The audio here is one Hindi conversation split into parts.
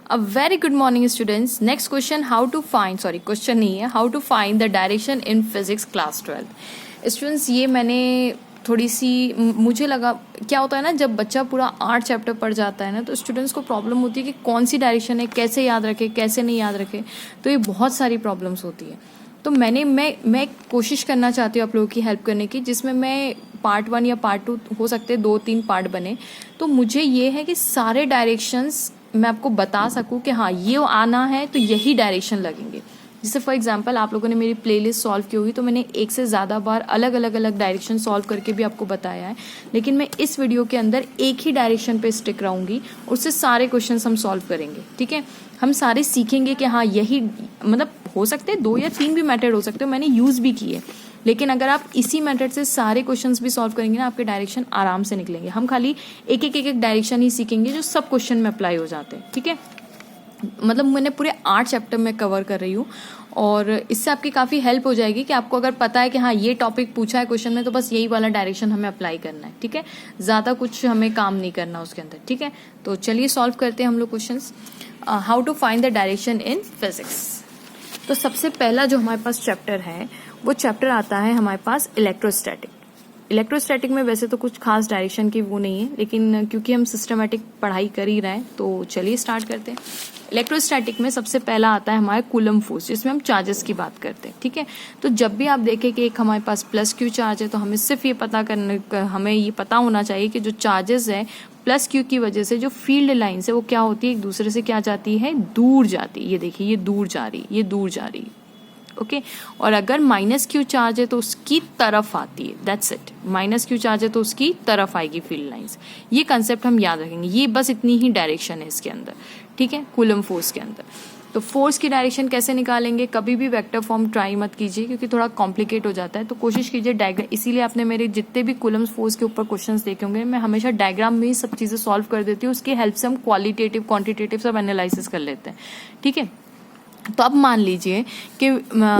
A very good morning students. Next question, how to find, sorry question नहीं है, how to find the direction in physics class 12. Students ये मैंने थोड़ी सी मुझे लगा क्या होता है ना, जब बच्चा पूरा 8 चैप्टर पढ़ जाता है ना तो स्टूडेंट्स को प्रॉब्लम होती है कि कौन सी डायरेक्शन है, कैसे याद रखे, कैसे नहीं याद रखे. तो ये बहुत सारी प्रॉब्लम्स होती है. तो मैं कोशिश करना चाहती हूँ आप लोगों की हेल्प करने की, जिसमें मैं पार्ट 1 या पार्ट 2 हो सकते हैं 2-3 पार्ट बने. तो मुझे ये है कि सारे डायरेक्शंस मैं आपको बता सकूं कि हाँ ये आना है तो यही डायरेक्शन लगेंगे. जैसे फॉर एग्जांपल आप लोगों ने मेरी प्लेलिस्ट सॉल्व की होगी तो मैंने एक से ज़्यादा बार अलग अलग डायरेक्शन सॉल्व करके भी आपको बताया है, लेकिन मैं इस वीडियो के अंदर एक ही डायरेक्शन पे स्टिक रहूँगी, उससे सारे क्वेश्चन हम सॉल्व करेंगे. ठीक है, हम सारे सीखेंगे कि हाँ यही, मतलब हो सकते हैं 2 या 3 भी मेथड हो सकते हैं, मैंने यूज़ भी किए, लेकिन अगर आप इसी मेथड से सारे क्वेश्चंस भी सॉल्व करेंगे ना आपके डायरेक्शन आराम से निकलेंगे. हम खाली एक डायरेक्शन ही सीखेंगे जो सब क्वेश्चन में अप्लाई हो जाते हैं. ठीक है, मतलब मैंने पूरे 8 चैप्टर में कवर कर रही हूँ और इससे आपकी काफ़ी हेल्प हो जाएगी कि आपको अगर पता है कि हाँ ये टॉपिक पूछा है क्वेश्चन में तो बस यही वाला डायरेक्शन हमें अप्लाई करना है. ठीक है, ज़्यादा कुछ हमें काम नहीं करना उसके अंदर. ठीक है, तो चलिए सॉल्व करते हैं हम लोग question. How to find the direction in physics. तो सबसे पहला जो हमारे पास चैप्टर है वो चैप्टर आता है हमारे पास इलेक्ट्रोस्टैटिक. इलेक्ट्रोस्टैटिक में वैसे तो कुछ खास डायरेक्शन की वो नहीं है, लेकिन क्योंकि हम सिस्टमेटिक पढ़ाई कर ही रहे हैं तो चलिए स्टार्ट करते हैं. इलेक्ट्रोस्टैटिक में सबसे पहला आता है हमारा कूलम फोर्स, जिसमें हम चार्जेस की बात करते हैं. ठीक है, तो जब भी आप देखें कि एक हमारे पास प्लस क्यू चार्ज है तो हमें सिर्फ ये हमें ये पता होना चाहिए कि जो चार्जेस है प्लस क्यू की वजह से जो फील्ड लाइन्स है वो क्या होती है, एक दूसरे से क्या जाती है, दूर जाती है. ये देखिए, ये दूर जा रही, ये दूर जा रही. ओके, और अगर माइनस क्यू चार्ज है तो उसकी तरफ आती है. That's it, minus Q charge है तो उसकी तरफ आएगी फील्ड लाइंस. ये कंसेप्ट हम याद रखेंगे. ये बस इतनी ही डायरेक्शन है इसके अंदर. ठीक है, कूलम फोर्स के अंदर. तो फोर्स की डायरेक्शन कैसे निकालेंगे, कभी भी वेक्टर फॉर्म ट्राई मत कीजिए क्योंकि थोड़ा कॉम्प्लिकेट हो जाता है. तो कोशिश कीजिए डायग्राम, इसीलिए आपने मेरे जितने भी कूलम फोर्स के ऊपर क्वेश्चंस देखे होंगे मैं हमेशा डायग्राम में ही सब चीजें सॉल्व कर देती हूँ. उसकी हेल्प से हम क्वालिटेटिव क्वांटिटेटिव सब एनालिसिस कर लेते हैं. ठीक है, तो अब मान लीजिए कि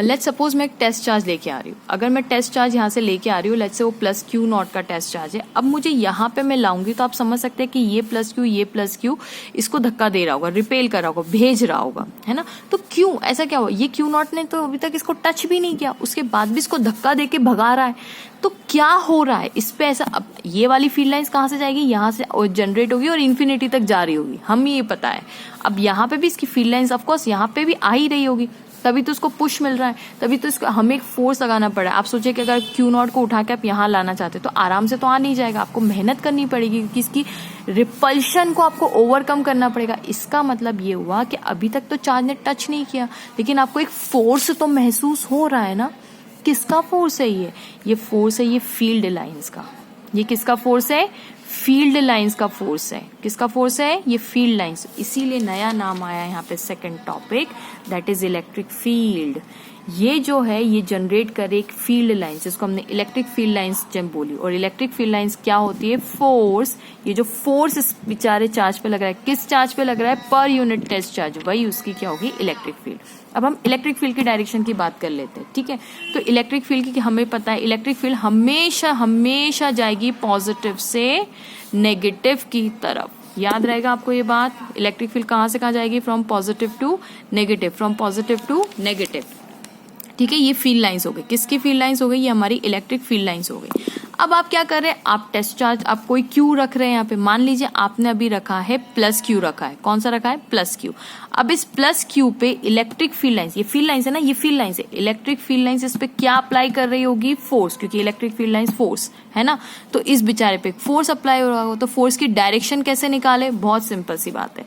लेट्स सपोज मैं एक टेस्ट चार्ज लेके आ रही हूँ. अगर मैं टेस्ट चार्ज यहाँ से लेके आ रही हूँ, लेट्स से वो प्लस क्यू नॉट का टेस्ट चार्ज है. अब मुझे यहाँ पे मैं लाऊंगी तो आप समझ सकते हैं कि ये प्लस क्यू इसको धक्का दे रहा होगा, रिपेल कर रहा होगा, भेज रहा होगा, है ना. तो क्यों ऐसा क्या हुआ, ये क्यू नॉट ने तो अभी तक इसको टच भी नहीं किया, उसके बाद भी इसको धक्का दे के भगा रहा है. तो क्या हो रहा है इस पे ऐसा. अब ये वाली फील्ड लाइंस कहाँ से जाएगी, यहाँ से जनरेट होगी और इन्फिनिटी तक जा रही होगी, हम ये पता है. अब यहाँ पे भी इसकी फील्ड लाइंस ऑफकोर्स यहाँ पे भी आ ही रही होगी, तभी तो उसको पुश मिल रहा है, तभी तो इसको हमें एक फोर्स लगाना पड़ा है. आप सोचिए कि अगर क्यू नॉट को उठा के आप यहाँ लाना चाहते तो आराम से तो आ नहीं जाएगा, आपको मेहनत करनी पड़ेगी क्योंकि इसकी रिपल्शन को आपको ओवरकम करना पड़ेगा. इसका मतलब ये हुआ कि अभी तक तो चार्ज ने टच नहीं किया लेकिन आपको एक फोर्स तो महसूस हो रहा है ना. किसका फोर्स है ये फोर्स है, ये फील्ड लाइंस का. ये किसका फोर्स है, फील्ड लाइंस का फोर्स है. किसका फोर्स है, ये फील्ड लाइंस. इसीलिए नया नाम आया यहाँ पे second topic, that is electric field. ये जो है ये जनरेट करे एक फील्ड लाइंस, जिसको हमने इलेक्ट्रिक फील्ड लाइंस जब बोली. और इलेक्ट्रिक फील्ड लाइंस क्या होती है, फोर्स. ये जो फोर्स इस बेचारे चार्ज पे लग रहा है, किस चार्ज पे लग रहा है, पर यूनिट टेस्ट चार्ज, वही उसकी क्या होगी, इलेक्ट्रिक फील्ड. अब हम इलेक्ट्रिक फील्ड की डायरेक्शन की बात कर लेते हैं. ठीक है, तो इलेक्ट्रिक फील्ड की हमें पता है इलेक्ट्रिक फील्ड हमेशा जाएगी पॉजिटिव से नेगेटिव की तरफ. याद रहेगा आपको ये बात, इलेक्ट्रिक फील्ड कहाँ से कहाँ जाएगी, from positive to negative, from positive to negative. ठीक है, ये फील्ड लाइंस हो गई. किसकी फील्ड लाइंस हो गई, ये हमारी इलेक्ट्रिक फील्ड लाइंस हो गई. अब आप क्या कर रहे हैं, आप टेस्ट चार्ज, आप कोई क्यू रख रहे हैं यहाँ पे. मान लीजिए आपने अभी रखा है प्लस क्यू रखा है. कौन सा रखा है, प्लस क्यू. अब इस प्लस क्यू पे इलेक्ट्रिक फील्ड लाइंस, ये फील्ड लाइंस है ना, ये फील्ड लाइंस है. इलेक्ट्रिक फील्ड लाइंस इस पे क्या अप्लाई कर रही होगी, फोर्स, क्योंकि इलेक्ट्रिक फील्ड लाइंस फोर्स है ना. तो इस बेचारे पे फोर्स अप्लाई हो रहा हो तो फोर्स की डायरेक्शन कैसे निकाले, बहुत सिंपल सी बात है.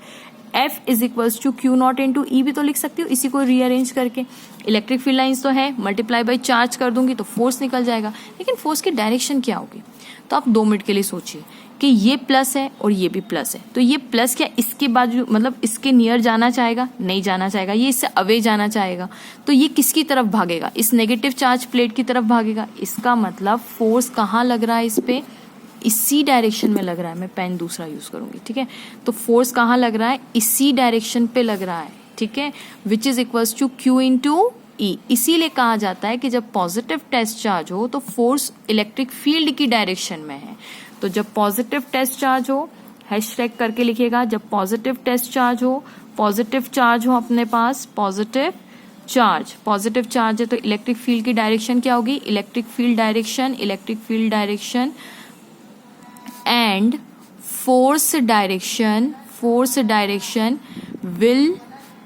F is equals to Q naught into E भी तो लिख सकती हो इसी को रीअरेंज करके. इलेक्ट्रिक फील्ड लाइंस तो है, मल्टीप्लाई बाय चार्ज कर दूंगी तो फोर्स निकल जाएगा. लेकिन फोर्स की डायरेक्शन क्या होगी, तो आप 2 मिनट के लिए सोचिए कि ये प्लस है और ये भी प्लस है. तो ये प्लस क्या इसके बाजू, मतलब इसके नियर जाना चाहेगा, नहीं जाना चाहेगा. ये इससे अवे जाना चाहेगा. तो ये किसकी तरफ भागेगा, इस नेगेटिव चार्ज प्लेट की तरफ भागेगा. इसका मतलब फोर्स कहाँ लग रहा है, इस पे इसी डायरेक्शन में लग रहा है. मैं पेन दूसरा यूज करूंगी. ठीक है, तो फोर्स कहाँ लग रहा है, इसी डायरेक्शन पे लग रहा है. ठीक है, which is equals to Q into E. इसीलिए कहा जाता है कि जब पॉजिटिव टेस्ट चार्ज हो तो फोर्स इलेक्ट्रिक फील्ड की डायरेक्शन में है. तो जब पॉजिटिव टेस्ट चार्ज हो, हैशटैग करके लिखिएगा, जब पॉजिटिव टेस्ट चार्ज हो पॉजिटिव चार्ज हो अपने पास, पॉजिटिव चार्ज है तो इलेक्ट्रिक फील्ड की डायरेक्शन क्या होगी, electric field direction and force direction will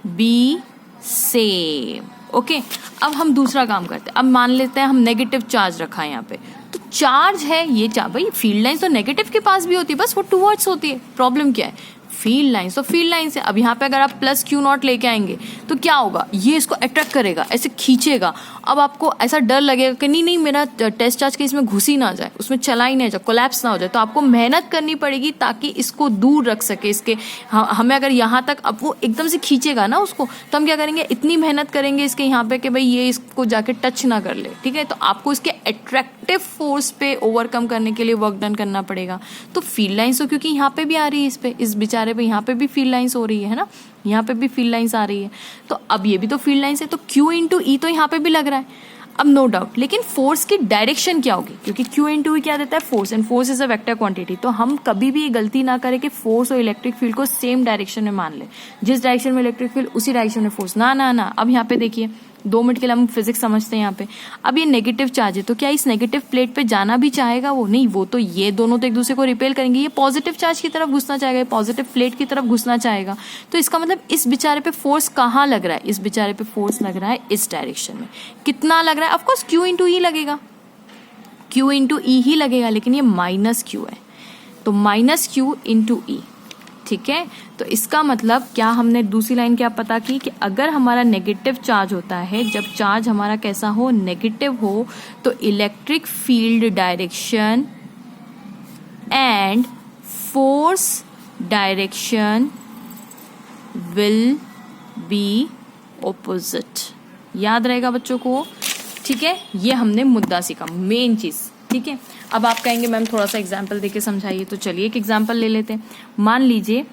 be same. Okay, अब हम दूसरा काम करते हैं। अब मान लेते हैं हम नेगेटिव चार्ज रखा है यहाँ पे, तो चार्ज है ये चार्ज, भाई फील्ड लाइन तो नेगेटिव के पास भी होती है, बस वो टूवर्ड्स होती है। प्रॉब्लम क्या है, फील्ड लाइन, तो फील्ड लाइन से अब यहाँ पे अगर आप प्लस क्यू नॉट लेके आएंगे तो क्या होगा, ये इसको अट्रैक्ट करेगा, ऐसे खींचेगा। अब आपको ऐसा डर लगेगा कि नहीं मेरा टेस्ट चार्ज के इसमें घुस ही ना जाए, उसमें चला ही नहीं जाए, कोलैप्स ना हो जाए, तो आपको मेहनत करनी पड़ेगी ताकि इसको दूर रख सके इसके। हमें अगर यहाँ तक, अब वो एकदम से खींचेगा ना उसको, तो हम क्या करेंगे, इतनी मेहनत करेंगे इसके यहाँ पे कि भाई ये इसको जाके टच ना कर ले। ठीक है, तो आपको इसके अट्रैक्टिव फोर्स पे ओवरकम करने के लिए वर्क डन करना पड़ेगा। तो फील्ड लाइंस हो, क्योंकि यहाँ पे भी आ रही है, इस पे, इस बेचारे पे यहाँ पे भी फील्ड लाइंस हो रही है ना, यहाँ पे भी फील्ड लाइंस आ रही है, तो अब ये भी तो फील्ड लाइंस है, तो Q इंटू ई तो यहाँ पे भी लग रहा है। अब नो डाउट, लेकिन फोर्स की डायरेक्शन क्या होगी, क्योंकि Q इंटू ई क्या देता है, force, and force is a vector quantity. तो हम कभी भी ये गलती ना करें कि फोर्स और इलेक्ट्रिक फील्ड को सेम डायरेक्शन में मान ले, जिस डायरेक्शन में इलेक्ट्रिक फील्ड उसी डायरेक्शन में फोर्स, ना। अब यहाँ पे देखिए 2 मिनट के लिए हम फिजिक्स समझते हैं यहाँ पे। अब ये नेगेटिव चार्ज है, तो क्या इस नेगेटिव प्लेट पे जाना भी चाहेगा वो, नहीं, वो तो ये दोनों तो एक दूसरे को रिपेल करेंगे। ये पॉजिटिव चार्ज की तरफ घुसना चाहेगा, ये पॉजिटिव प्लेट की तरफ घुसना चाहेगा। तो इसका मतलब इस बेचारे पे फोर्स कहाँ लग रहा है, इस बेचारे पे फोर्स लग रहा है इस डायरेक्शन में। कितना लग रहा है, ऑफकोर्स Q इंटू ई लगेगा, Q इंटू ई ही लगेगा, लेकिन ये माइनस Q है, तो माइनस Q इंटू ई। ठीक है, तो इसका मतलब क्या, हमने दूसरी लाइन क्या पता की कि अगर हमारा नेगेटिव चार्ज होता है, जब चार्ज हमारा कैसा हो, नेगेटिव हो, तो electric field direction and force direction will be opposite. याद रहेगा बच्चों को। ठीक है, ये हमने मुद्दा सीखा, मेन चीज। ठीक है, अब आप कहेंगे मैम थोड़ा सा एग्जाम्पल देके समझाइए, तो चलिए एक एग्जाम्पल ले लेते हैं। मान लीजिए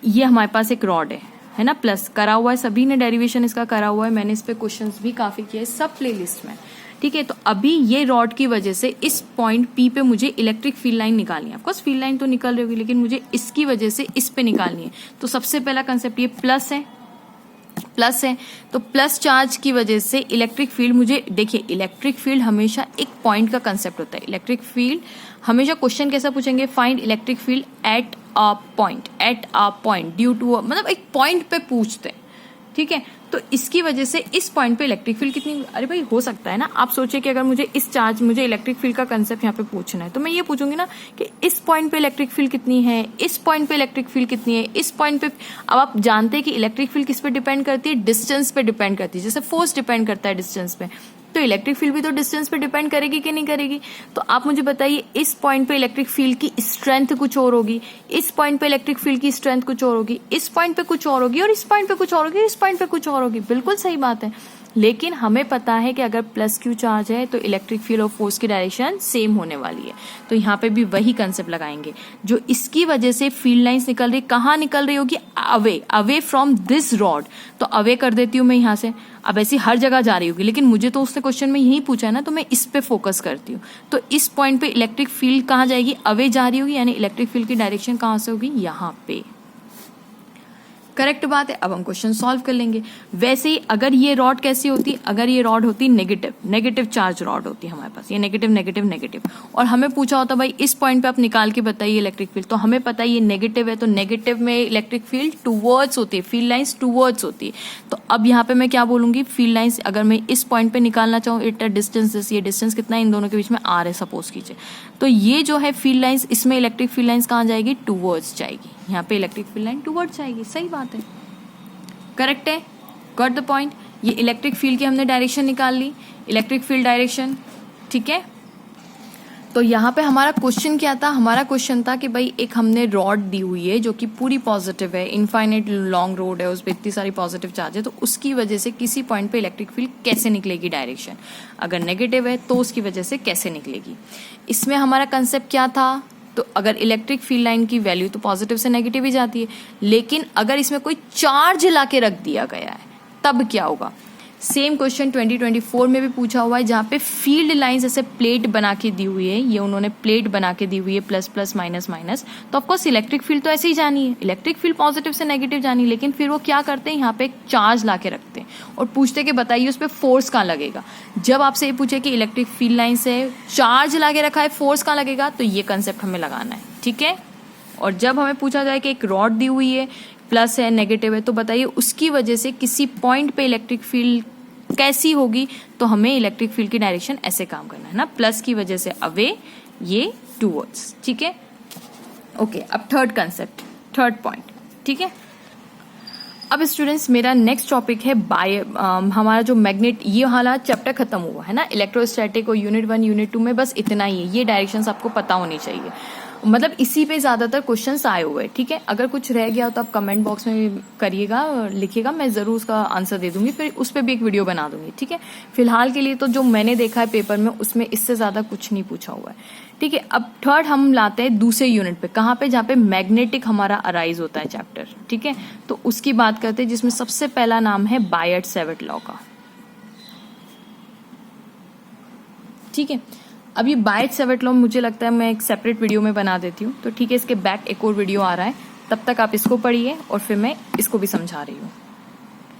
ये हमारे पास एक रॉड है ना, प्लस करा हुआ है, सभी ने डेरिवेशन इसका करा हुआ है, मैंने इस पे क्वेश्चंस भी काफी किए सब प्लेलिस्ट में। ठीक है, तो अभी ये रॉड की वजह से इस पॉइंट पी पे मुझे इलेक्ट्रिक फील्ड लाइन निकालनी है। ऑफकोर्स फील्ड लाइन तो निकल रही होगी, लेकिन मुझे इसकी वजह से इस पे निकालनी है। तो सबसे पहला कंसेप्ट ये प्लस है, तो प्लस चार्ज की वजह से इलेक्ट्रिक फील्ड, मुझे देखिए इलेक्ट्रिक फील्ड हमेशा एक पॉइंट का कंसेप्ट होता है। इलेक्ट्रिक फील्ड हमेशा क्वेश्चन कैसा पूछेंगे, find electric field at a point due to, मतलब एक पॉइंट पे पूछते हैं। ठीक है, तो इसकी वजह से इस पॉइंट पे इलेक्ट्रिक फील्ड कितनी, अरे भाई हो सकता है ना, आप सोचिए कि अगर मुझे मुझे इलेक्ट्रिक फील्ड का कंसेप्ट यहाँ पे पूछना है, तो मैं ये पूछूंगी ना कि इस पॉइंट पे इलेक्ट्रिक फील्ड कितनी है, इस पॉइंट पे इलेक्ट्रिक फील्ड कितनी है, इस पॉइंट पे। अब आप जानते हैं कि इलेक्ट्रिक फील्ड किस पे डिपेंड करती है, डिस्टेंस पे डिपेंड करती है, जैसे फोर्स डिपेंड करता है डिस्टेंस पे, तो इलेक्ट्रिक फील्ड भी तो डिस्टेंस पे डिपेंड करेगी कि नहीं करेगी। तो आप मुझे बताइए, इस पॉइंट पे इलेक्ट्रिक फील्ड की स्ट्रेंथ कुछ और होगी, इस पॉइंट पे इलेक्ट्रिक फील्ड की स्ट्रेंथ कुछ और होगी, इस पॉइंट पे कुछ और होगी, और इस पॉइंट पे कुछ और होगी, इस पॉइंट पे कुछ और होगी। बिल्कुल सही बात है, लेकिन हमें पता है कि अगर प्लस क्यू चार्ज है तो इलेक्ट्रिक फील्ड और फोर्स की डायरेक्शन सेम होने वाली है। तो यहाँ पे भी वही कंसेप्ट लगाएंगे, जो इसकी वजह से फील्ड लाइंस निकल रही, कहाँ निकल रही होगी, अवे फ्रॉम दिस रॉड। तो अवे कर देती हूँ मैं यहाँ से, अब ऐसी हर जगह जा रही होगी, लेकिन मुझे तो उसने क्वेश्चन में यही पूछा है ना, तो मैं इस पे फोकस करती हूँ। तो इस पॉइंट पे इलेक्ट्रिक फील्ड कहाँ जाएगी, अवे जा रही होगी, यानी इलेक्ट्रिक फील्ड की डायरेक्शन कहाँ से होगी, यहाँ पे। करेक्ट बात है। अब हम क्वेश्चन सॉल्व कर लेंगे। वैसे ही अगर ये रॉड कैसी होती, अगर ये रॉड होती नेगेटिव चार्ज रॉड होती है हमारे पास, ये नेगेटिव, और हमें पूछा होता भाई इस पॉइंट पे आप निकाल के बताइए इलेक्ट्रिक फील्ड, तो हमें पता है ये नेगेटिव है, तो नेगेटिव में इलेक्ट्रिक फील्ड टूवर्ड्स होती है, फील्ड लाइंस टूवर्ड्स होती है। तो अब यहाँ पे मैं क्या बोलूंगी, फील्ड लाइंस अगर मैं इस पॉइंट पे निकालना चाहूँ, इट डिस्टेंस, ये डिस्टेंस कितना है इन दोनों के बीच में, आर है सपोज कीजिए, तो ये जो है फील्ड लाइंस, इसमें इलेक्ट्रिक फील्ड लाइंस कहाँ जाएगी, टूवर्ड्स जाएगी, यहाँ पे इलेक्ट्रिक फील्ड लाइन टूवर्ड्स जाएगी। सही बात है, करेक्ट है, गॉट द पॉइंट। ये इलेक्ट्रिक फील्ड की हमने डायरेक्शन निकाल ली, इलेक्ट्रिक फील्ड डायरेक्शन। ठीक है, तो यहाँ पे हमारा क्वेश्चन क्या था, हमारा क्वेश्चन था कि भाई एक हमने रॉड दी हुई है जो कि पूरी पॉजिटिव है, इनफाइनाइट लॉन्ग रोड है, उस पर इतनी सारी पॉजिटिव चार्ज है, तो उसकी वजह से किसी पॉइंट पे इलेक्ट्रिक फील्ड कैसे निकलेगी डायरेक्शन, अगर नेगेटिव है तो उसकी वजह से कैसे निकलेगी। इसमें हमारा कंसेप्ट क्या था, तो अगर इलेक्ट्रिक फील्ड लाइन की वैल्यू तो पॉजिटिव से नेगेटिव ही जाती है, लेकिन अगर इसमें कोई चार्ज लाके रख दिया गया है तब क्या होगा, सेम क्वेश्चन 2024 में भी पूछा हुआ है, जहाँ पे फील्ड लाइंस ऐसे प्लेट बना के दी हुई है, ये उन्होंने प्लेट बना के दी हुई है, प्लस प्लस माइनस माइनस। तो ऑफकोर्स इलेक्ट्रिक फील्ड तो ऐसे ही जानी है, इलेक्ट्रिक फील्ड पॉजिटिव से नेगेटिव जानी है, लेकिन फिर वो क्या करते हैं, यहाँ पे एक चार्ज ला के रखते हैं और पूछते कि बताइए उस पर फोर्स कहाँ लगेगा। जब आपसे ये पूछे कि इलेक्ट्रिक फील्ड लाइन से चार्ज ला के रखा है, फोर्स कहाँ लगेगा, तो ये कंसेप्ट हमें लगाना है, ठीक है। और जब हमें पूछा जाए कि एक रॉड दी हुई है, प्लस है नेगेटिव है, तो बताइए उसकी वजह से किसी पॉइंट पे इलेक्ट्रिक फील्ड कैसी होगी, तो हमें इलेक्ट्रिक फील्ड की डायरेक्शन ऐसे काम करना है ना, प्लस की वजह से अवे, ये टूवर्ड्स, ठीक है। ओके, अब थर्ड कंसेप्ट, थर्ड पॉइंट, ठीक है। अब स्टूडेंट्स मेरा नेक्स्ट टॉपिक है हमारा जो मैग्नेट, ये वाला चैप्टर खत्म हुआ है ना, इलेक्ट्रोस्टैटिक और यूनिट 1 यूनिट 2 में बस इतना ही है। ये डायरेक्शंस आपको पता होनी चाहिए, मतलब इसी पे ज्यादातर क्वेश्चंस आए हुए हैं, ठीक है। अगर कुछ रह गया हो तो आप कमेंट बॉक्स में करिएगा, लिखिएगा, मैं जरूर उसका आंसर दे दूंगी, फिर उस पर भी एक वीडियो बना दूंगी, ठीक है। फिलहाल के लिए तो जो मैंने देखा है पेपर में, उसमें इससे ज्यादा कुछ नहीं पूछा हुआ है, ठीक है। अब थर्ड हम लाते हैं दूसरे यूनिट पे, कहाँ पे, जहाँ पे मैग्नेटिक हमारा अराइज होता है चैप्टर, ठीक है। तो उसकी बात करते हैं, जिसमें सबसे पहला नाम है बायट-सैवर्ट लॉ का, ठीक है। अब ये बायट-सैवर्ट लॉ मुझे लगता है मैं एक सेपरेट वीडियो में बना देती हूँ, तो ठीक है, इसके बैक एक और वीडियो आ रहा है, तब तक आप इसको पढ़िए और फिर मैं इसको भी समझा रही हूँ।